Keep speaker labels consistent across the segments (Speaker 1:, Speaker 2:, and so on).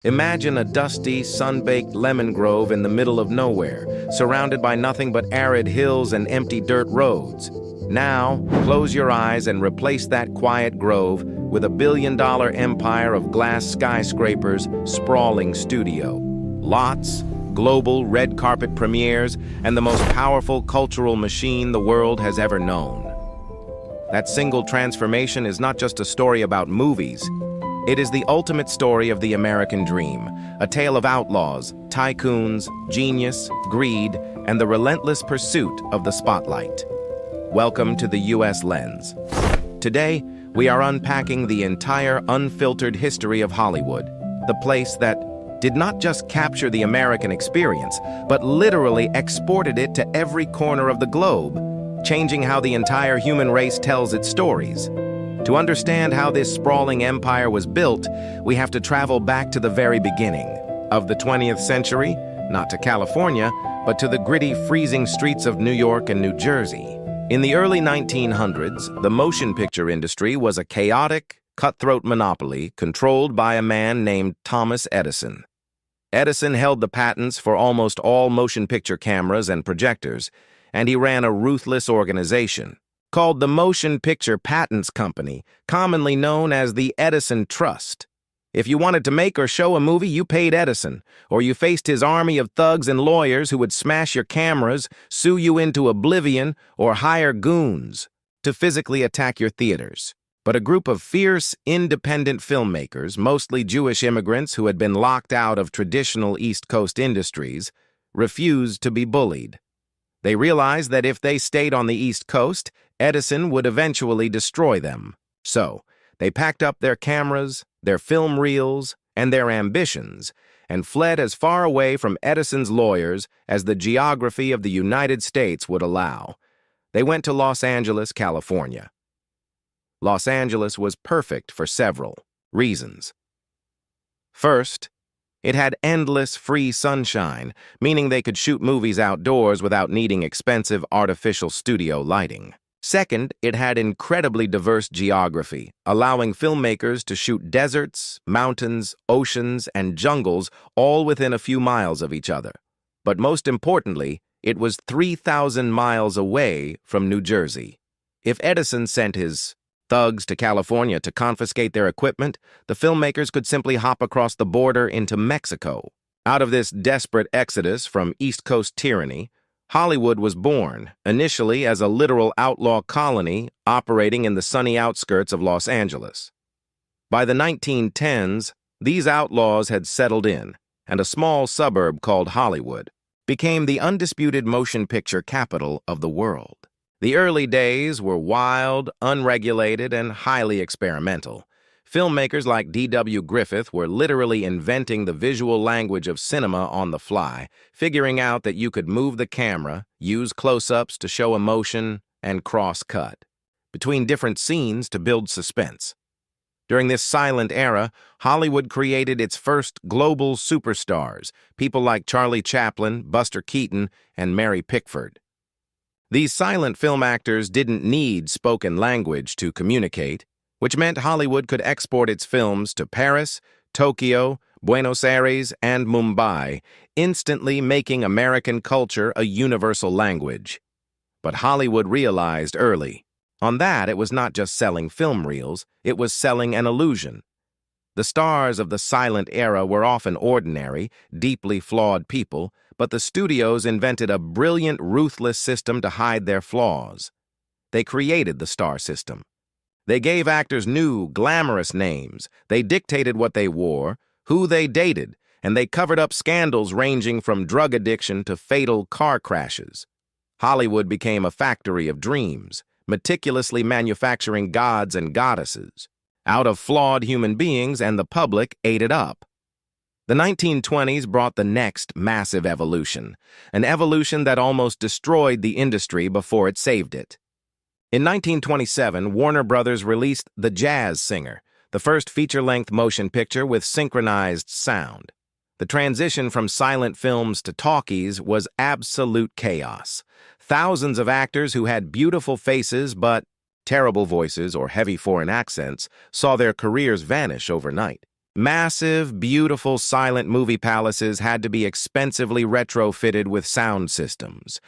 Speaker 1: Imagine a dusty, sun-baked lemon grove in the middle of nowhere, surrounded by nothing but arid hills and empty dirt roads. Now, close your eyes and replace that quiet grove with a billion-dollar empire of glass skyscrapers, sprawling studio, lots, global red carpet premieres, and the most powerful cultural machine the world has ever known. That single transformation is not just a story about movies. It is the ultimate story of the American dream, a tale of outlaws, tycoons, genius, greed, and the relentless pursuit of the spotlight. Welcome to the U.S. Lens. Today, we are unpacking the entire unfiltered history of Hollywood, the place that did not just capture the American experience, but literally exported it to every corner of the globe, changing how the entire human race tells its stories. To understand how this sprawling empire was built, we have to travel back to the very beginning of the 20th century, not to California, but to the gritty, freezing streets of New York and New Jersey. In the early 1900s, the motion picture industry was a chaotic, cutthroat monopoly controlled by a man named Thomas Edison. Edison held the patents for almost all motion picture cameras and projectors, and he ran a ruthless organization called the Motion Picture Patents Company, commonly known as the Edison Trust. If you wanted to make or show a movie, you paid Edison, or you faced his army of thugs and lawyers who would smash your cameras, sue you into oblivion, or hire goons to physically attack your theaters. But a group of fierce, independent filmmakers, mostly Jewish immigrants who had been locked out of traditional East Coast industries, refused to be bullied. They realized that if they stayed on the East Coast, Edison would eventually destroy them. So, they packed up their cameras, their film reels, and their ambitions, and fled as far away from Edison's lawyers as the geography of the United States would allow. They went to Los Angeles, California. Los Angeles was perfect for several reasons. First, it had endless free sunshine, meaning they could shoot movies outdoors without needing expensive artificial studio lighting. Second, it had incredibly diverse geography, allowing filmmakers to shoot deserts, mountains, oceans, and jungles all within a few miles of each other. But most importantly, it was 3,000 miles away from New Jersey. If Edison sent his thugs to California to confiscate their equipment, the filmmakers could simply hop across the border into Mexico. Out of this desperate exodus from East Coast tyranny, Hollywood was born, initially as a literal outlaw colony operating in the sunny outskirts of Los Angeles. By the 1910s, these outlaws had settled in, and a small suburb called Hollywood became the undisputed motion picture capital of the world. The early days were wild, unregulated, and highly experimental. Filmmakers like D.W. Griffith were literally inventing the visual language of cinema on the fly, figuring out that you could move the camera, use close-ups to show emotion, and cross-cut between different scenes to build suspense. During this silent era, Hollywood created its first global superstars, people like Charlie Chaplin, Buster Keaton, and Mary Pickford. These silent film actors didn't need spoken language to communicate, which meant Hollywood could export its films to Paris, Tokyo, Buenos Aires, and Mumbai, instantly making American culture a universal language. But Hollywood realized early, on that it was not just selling film reels, it was selling an illusion. The stars of the silent era were often ordinary, deeply flawed people, but the studios invented a brilliant, ruthless system to hide their flaws. They created the star system. They gave actors new, glamorous names. They dictated what they wore, who they dated, and they covered up scandals ranging from drug addiction to fatal car crashes. Hollywood became a factory of dreams, meticulously manufacturing gods and goddesses out of flawed human beings, and the public ate it up. The 1920s brought the next massive evolution, an evolution that almost destroyed the industry before it saved it. In 1927, Warner Brothers released The Jazz Singer, the first feature-length motion picture with synchronized sound. The transition from silent films to talkies was absolute chaos. Thousands of actors who had beautiful faces but terrible voices or heavy foreign accents saw their careers vanish overnight. Massive, beautiful silent movie palaces had to be expensively retrofitted with sound systems.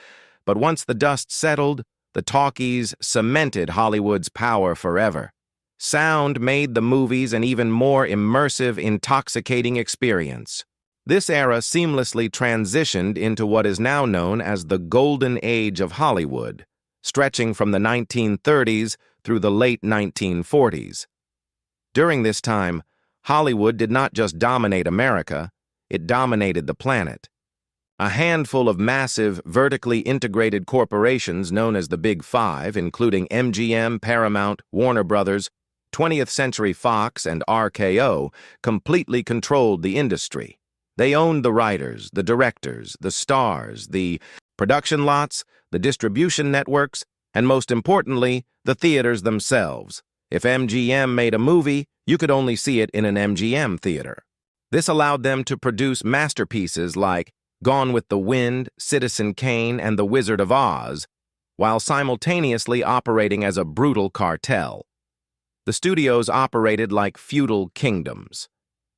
Speaker 1: But once the dust settled, the talkies cemented Hollywood's power forever. Sound made the movies an even more immersive, intoxicating experience. This era seamlessly transitioned into what is now known as the Golden Age of Hollywood, stretching from the 1930s through the late 1940s. During this time, Hollywood did not just dominate America, it dominated the planet. A handful of massive, vertically integrated corporations known as the Big Five, including MGM, Paramount, Warner Brothers, 20th Century Fox, and RKO, completely controlled the industry. They owned the writers, the directors, the stars, the production lots, the distribution networks, and most importantly, the theaters themselves. If MGM made a movie, you could only see it in an MGM theater. This allowed them to produce masterpieces like Gone with the Wind, Citizen Kane, and The Wizard of Oz, while simultaneously operating as a brutal cartel. The studios operated like feudal kingdoms.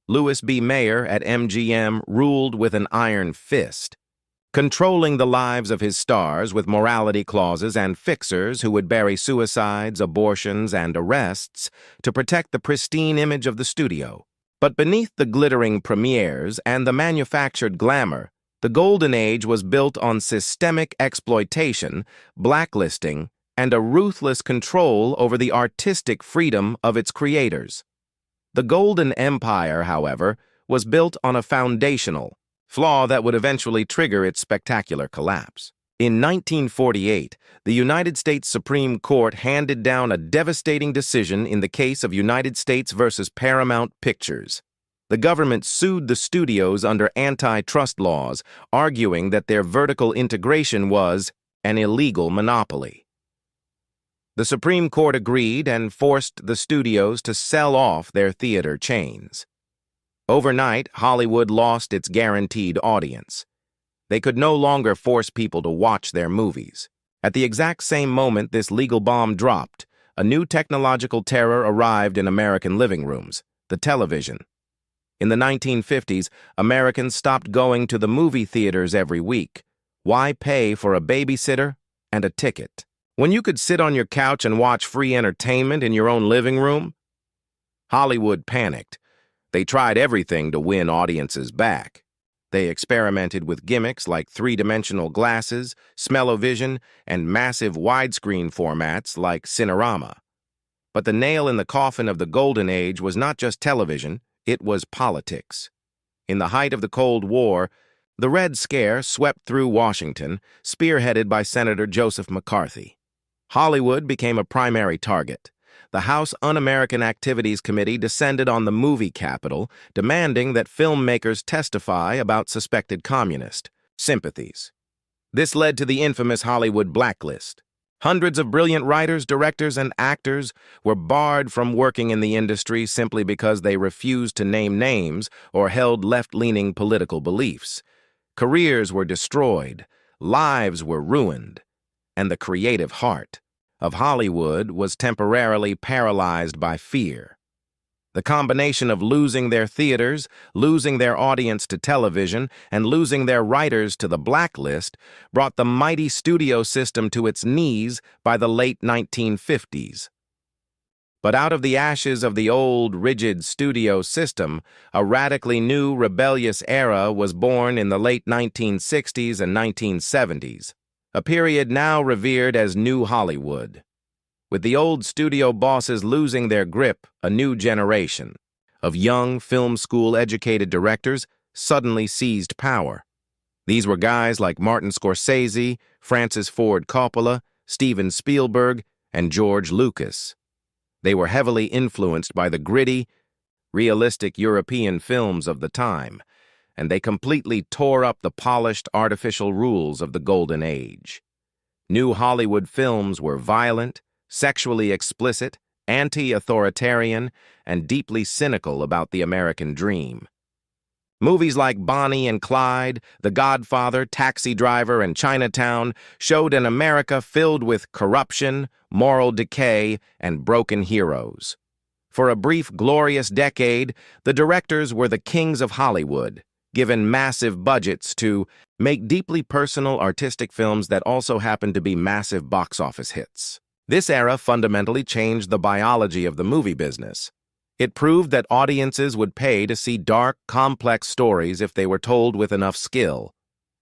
Speaker 1: Louis B. Mayer at MGM ruled with an iron fist, controlling the lives of his stars with morality clauses and fixers who would bury suicides, abortions, and arrests to protect the pristine image of the studio. But beneath the glittering premieres and the manufactured glamour, the Golden Age was built on systemic exploitation, blacklisting, and a ruthless control over the artistic freedom of its creators. The Golden Empire, however, was built on a foundational flaw that would eventually trigger its spectacular collapse. In 1948, the United States Supreme Court handed down a devastating decision in the case of United States versus Paramount Pictures. The government sued the studios under antitrust laws, arguing that their vertical integration was an illegal monopoly. The Supreme Court agreed and forced the studios to sell off their theater chains. Overnight, Hollywood lost its guaranteed audience. They could no longer force people to watch their movies. At the exact same moment this legal bomb dropped, a new technological terror arrived in American living rooms: the television. In the 1950s, Americans stopped going to the movie theaters every week. Why pay for a babysitter and a ticket when you could sit on your couch and watch free entertainment in your own living room? Hollywood panicked. They tried everything to win audiences back. They experimented with gimmicks like three-dimensional glasses, smell-o-vision, and massive widescreen formats like Cinerama. But the nail in the coffin of the Golden Age was not just television, it was politics. In the height of the Cold War, the Red Scare swept through Washington, spearheaded by Senator Joseph McCarthy. Hollywood became a primary target. The House Un-American Activities Committee descended on the movie capital, demanding that filmmakers testify about suspected communist sympathies. This led to the infamous Hollywood blacklist. Hundreds of brilliant writers, directors, and actors were barred from working in the industry simply because they refused to name names or held left-leaning political beliefs. Careers were destroyed, lives were ruined, and the creative heart of Hollywood was temporarily paralyzed by fear. The combination of losing their theaters, losing their audience to television, and losing their writers to the blacklist brought the mighty studio system to its knees by the late 1950s. But out of the ashes of the old, rigid studio system, a radically new, rebellious era was born in the late 1960s and 1970s. A period now revered as New Hollywood. With the old studio bosses losing their grip, a new generation of young film school-educated directors suddenly seized power. These were guys like Martin Scorsese, Francis Ford Coppola, Steven Spielberg, and George Lucas. They were heavily influenced by the gritty, realistic European films of the time, and they completely tore up the polished, artificial rules of the Golden Age. New Hollywood films were violent, sexually explicit, anti-authoritarian, and deeply cynical about the American dream. Movies like Bonnie and Clyde, The Godfather, Taxi Driver, and Chinatown showed an America filled with corruption, moral decay, and broken heroes. For a brief, glorious decade, the directors were the kings of Hollywood, given massive budgets to make deeply personal, artistic films that also happened to be massive box office hits. This era fundamentally changed the biology of the movie business. It proved that audiences would pay to see dark, complex stories if they were told with enough skill.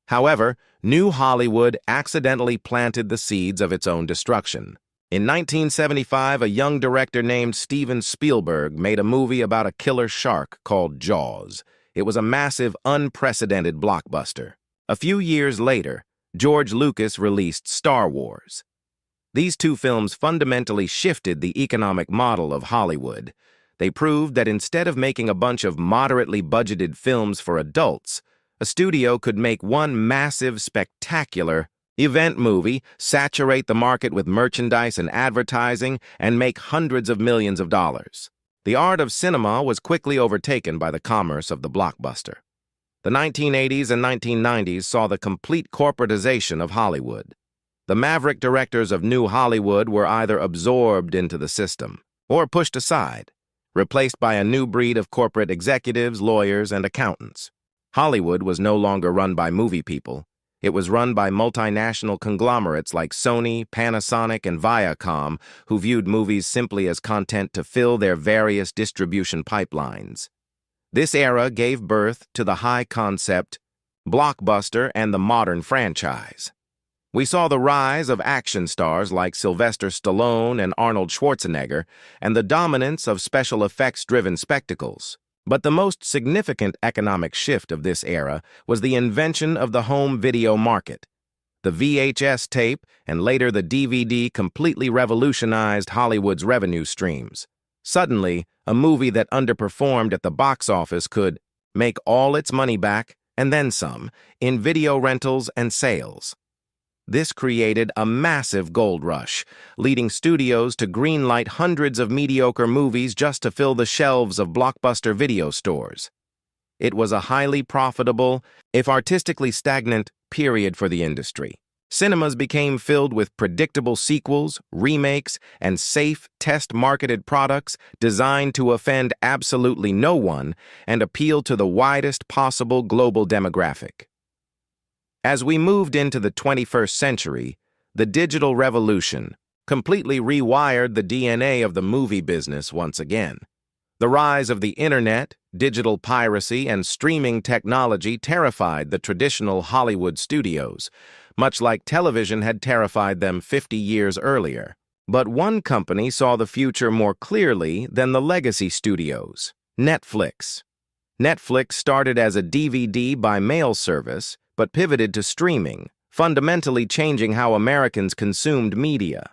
Speaker 1: However, New Hollywood accidentally planted the seeds of its own destruction. In 1975, a young director named Steven Spielberg made a movie about a killer shark called Jaws. It was a massive, unprecedented blockbuster. A few years later, George Lucas released Star Wars. These two films fundamentally shifted the economic model of Hollywood. They proved that instead of making a bunch of moderately budgeted films for adults, a studio could make one massive, spectacular event movie, saturate the market with merchandise and advertising, and make hundreds of millions of dollars. The art of cinema was quickly overtaken by the commerce of the blockbuster. The 1980s and 1990s saw the complete corporatization of Hollywood. The maverick directors of New Hollywood were either absorbed into the system or pushed aside, replaced by a new breed of corporate executives, lawyers, and accountants. Hollywood was no longer run by movie people. It was run by multinational conglomerates like Sony, Panasonic, and Viacom, who viewed movies simply as content to fill their various distribution pipelines. This era gave birth to the high-concept blockbuster and the modern franchise. We saw the rise of action stars like Sylvester Stallone and Arnold Schwarzenegger, and the dominance of special effects-driven spectacles. But the most significant economic shift of this era was the invention of the home video market. The VHS tape and later the DVD completely revolutionized Hollywood's revenue streams. Suddenly, a movie that underperformed at the box office could make all its money back, and then some, in video rentals and sales. This created a massive gold rush, leading studios to greenlight hundreds of mediocre movies just to fill the shelves of blockbuster video stores. It was a highly profitable, if artistically stagnant, period for the industry. Cinemas became filled with predictable sequels, remakes, and safe, test-marketed products designed to offend absolutely no one and appeal to the widest possible global demographic. As we moved into the 21st century, the digital revolution completely rewired the DNA of the movie business once again. The rise of the internet, digital piracy, and streaming technology terrified the traditional Hollywood studios, much like television had terrified them 50 years earlier. But one company saw the future more clearly than the legacy studios: Netflix. Netflix started as a DVD by mail service, but pivoted to streaming, fundamentally changing how Americans consumed media.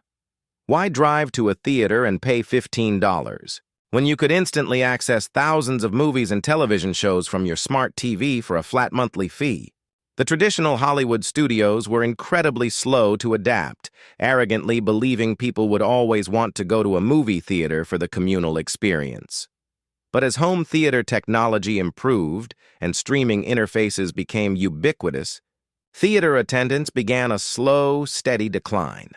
Speaker 1: Why drive to a theater and pay $15 when you could instantly access thousands of movies and television shows from your smart TV for a flat monthly fee? The traditional Hollywood studios were incredibly slow to adapt, arrogantly believing people would always want to go to a movie theater for the communal experience. But as home theater technology improved and streaming interfaces became ubiquitous, theater attendance began a slow, steady decline.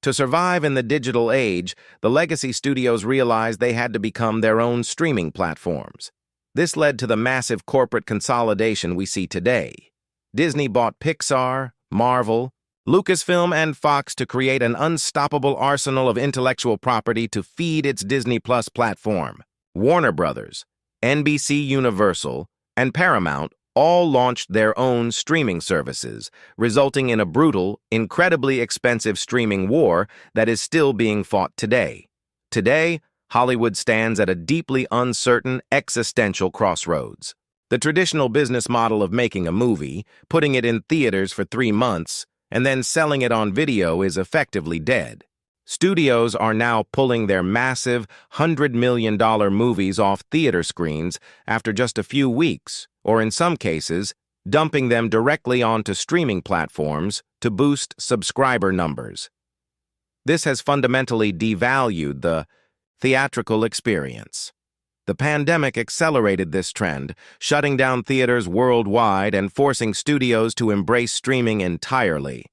Speaker 1: To survive in the digital age, the legacy studios realized they had to become their own streaming platforms. This led to the massive corporate consolidation we see today. Disney bought Pixar, Marvel, Lucasfilm, and Fox to create an unstoppable arsenal of intellectual property to feed its Disney Plus platform. Warner Brothers, NBC Universal, and Paramount all launched their own streaming services, resulting in a brutal, incredibly expensive streaming war that is still being fought today. Today, Hollywood stands at a deeply uncertain, existential crossroads. The traditional business model of making a movie, putting it in theaters for 3 months, and then selling it on video is effectively dead. Studios are now pulling their massive $100 million movies off theater screens after just a few weeks, or in some cases, dumping them directly onto streaming platforms to boost subscriber numbers. This has fundamentally devalued the theatrical experience. The pandemic accelerated this trend, shutting down theaters worldwide and forcing studios to embrace streaming entirely.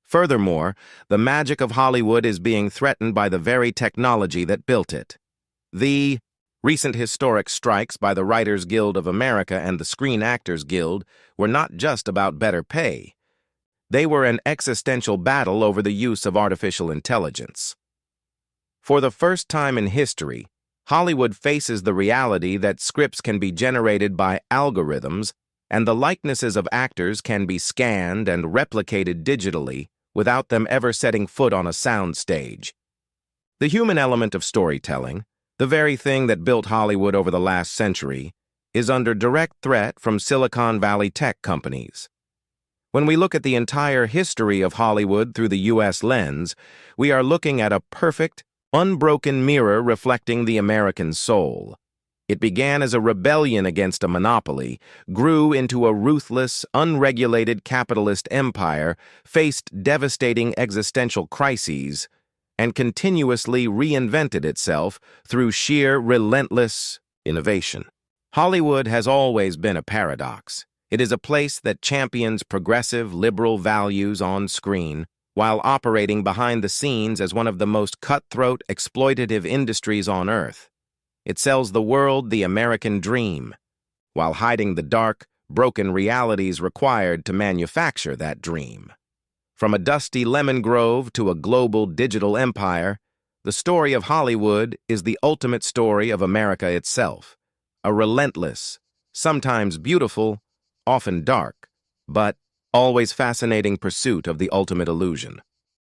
Speaker 1: Furthermore, the magic of Hollywood is being threatened by the very technology that built it. The Recent historic strikes by the Writers Guild of America and the Screen Actors Guild were not just about better pay. They were an existential battle over the use of artificial intelligence. For the first time in history, Hollywood faces the reality that scripts can be generated by algorithms and the likenesses of actors can be scanned and replicated digitally without them ever setting foot on a sound stage. The human element of storytelling, the very thing that built Hollywood over the last century, is under direct threat from Silicon Valley tech companies. When we look at the entire history of Hollywood through the U.S. lens, we are looking at a perfect, unbroken mirror reflecting the American soul. It began as a rebellion against a monopoly, grew into a ruthless, unregulated capitalist empire, faced devastating existential crises, and continuously reinvented itself through sheer relentless innovation. Hollywood has always been a paradox. It is a place that champions progressive, liberal values on screen, while operating behind the scenes as one of the most cutthroat, exploitative industries on earth. It sells the world the American dream, while hiding the dark, broken realities required to manufacture that dream. From a dusty lemon grove to a global digital empire, the story of Hollywood is the ultimate story of America itself, a relentless, sometimes beautiful, often dark, but always fascinating pursuit of the ultimate illusion.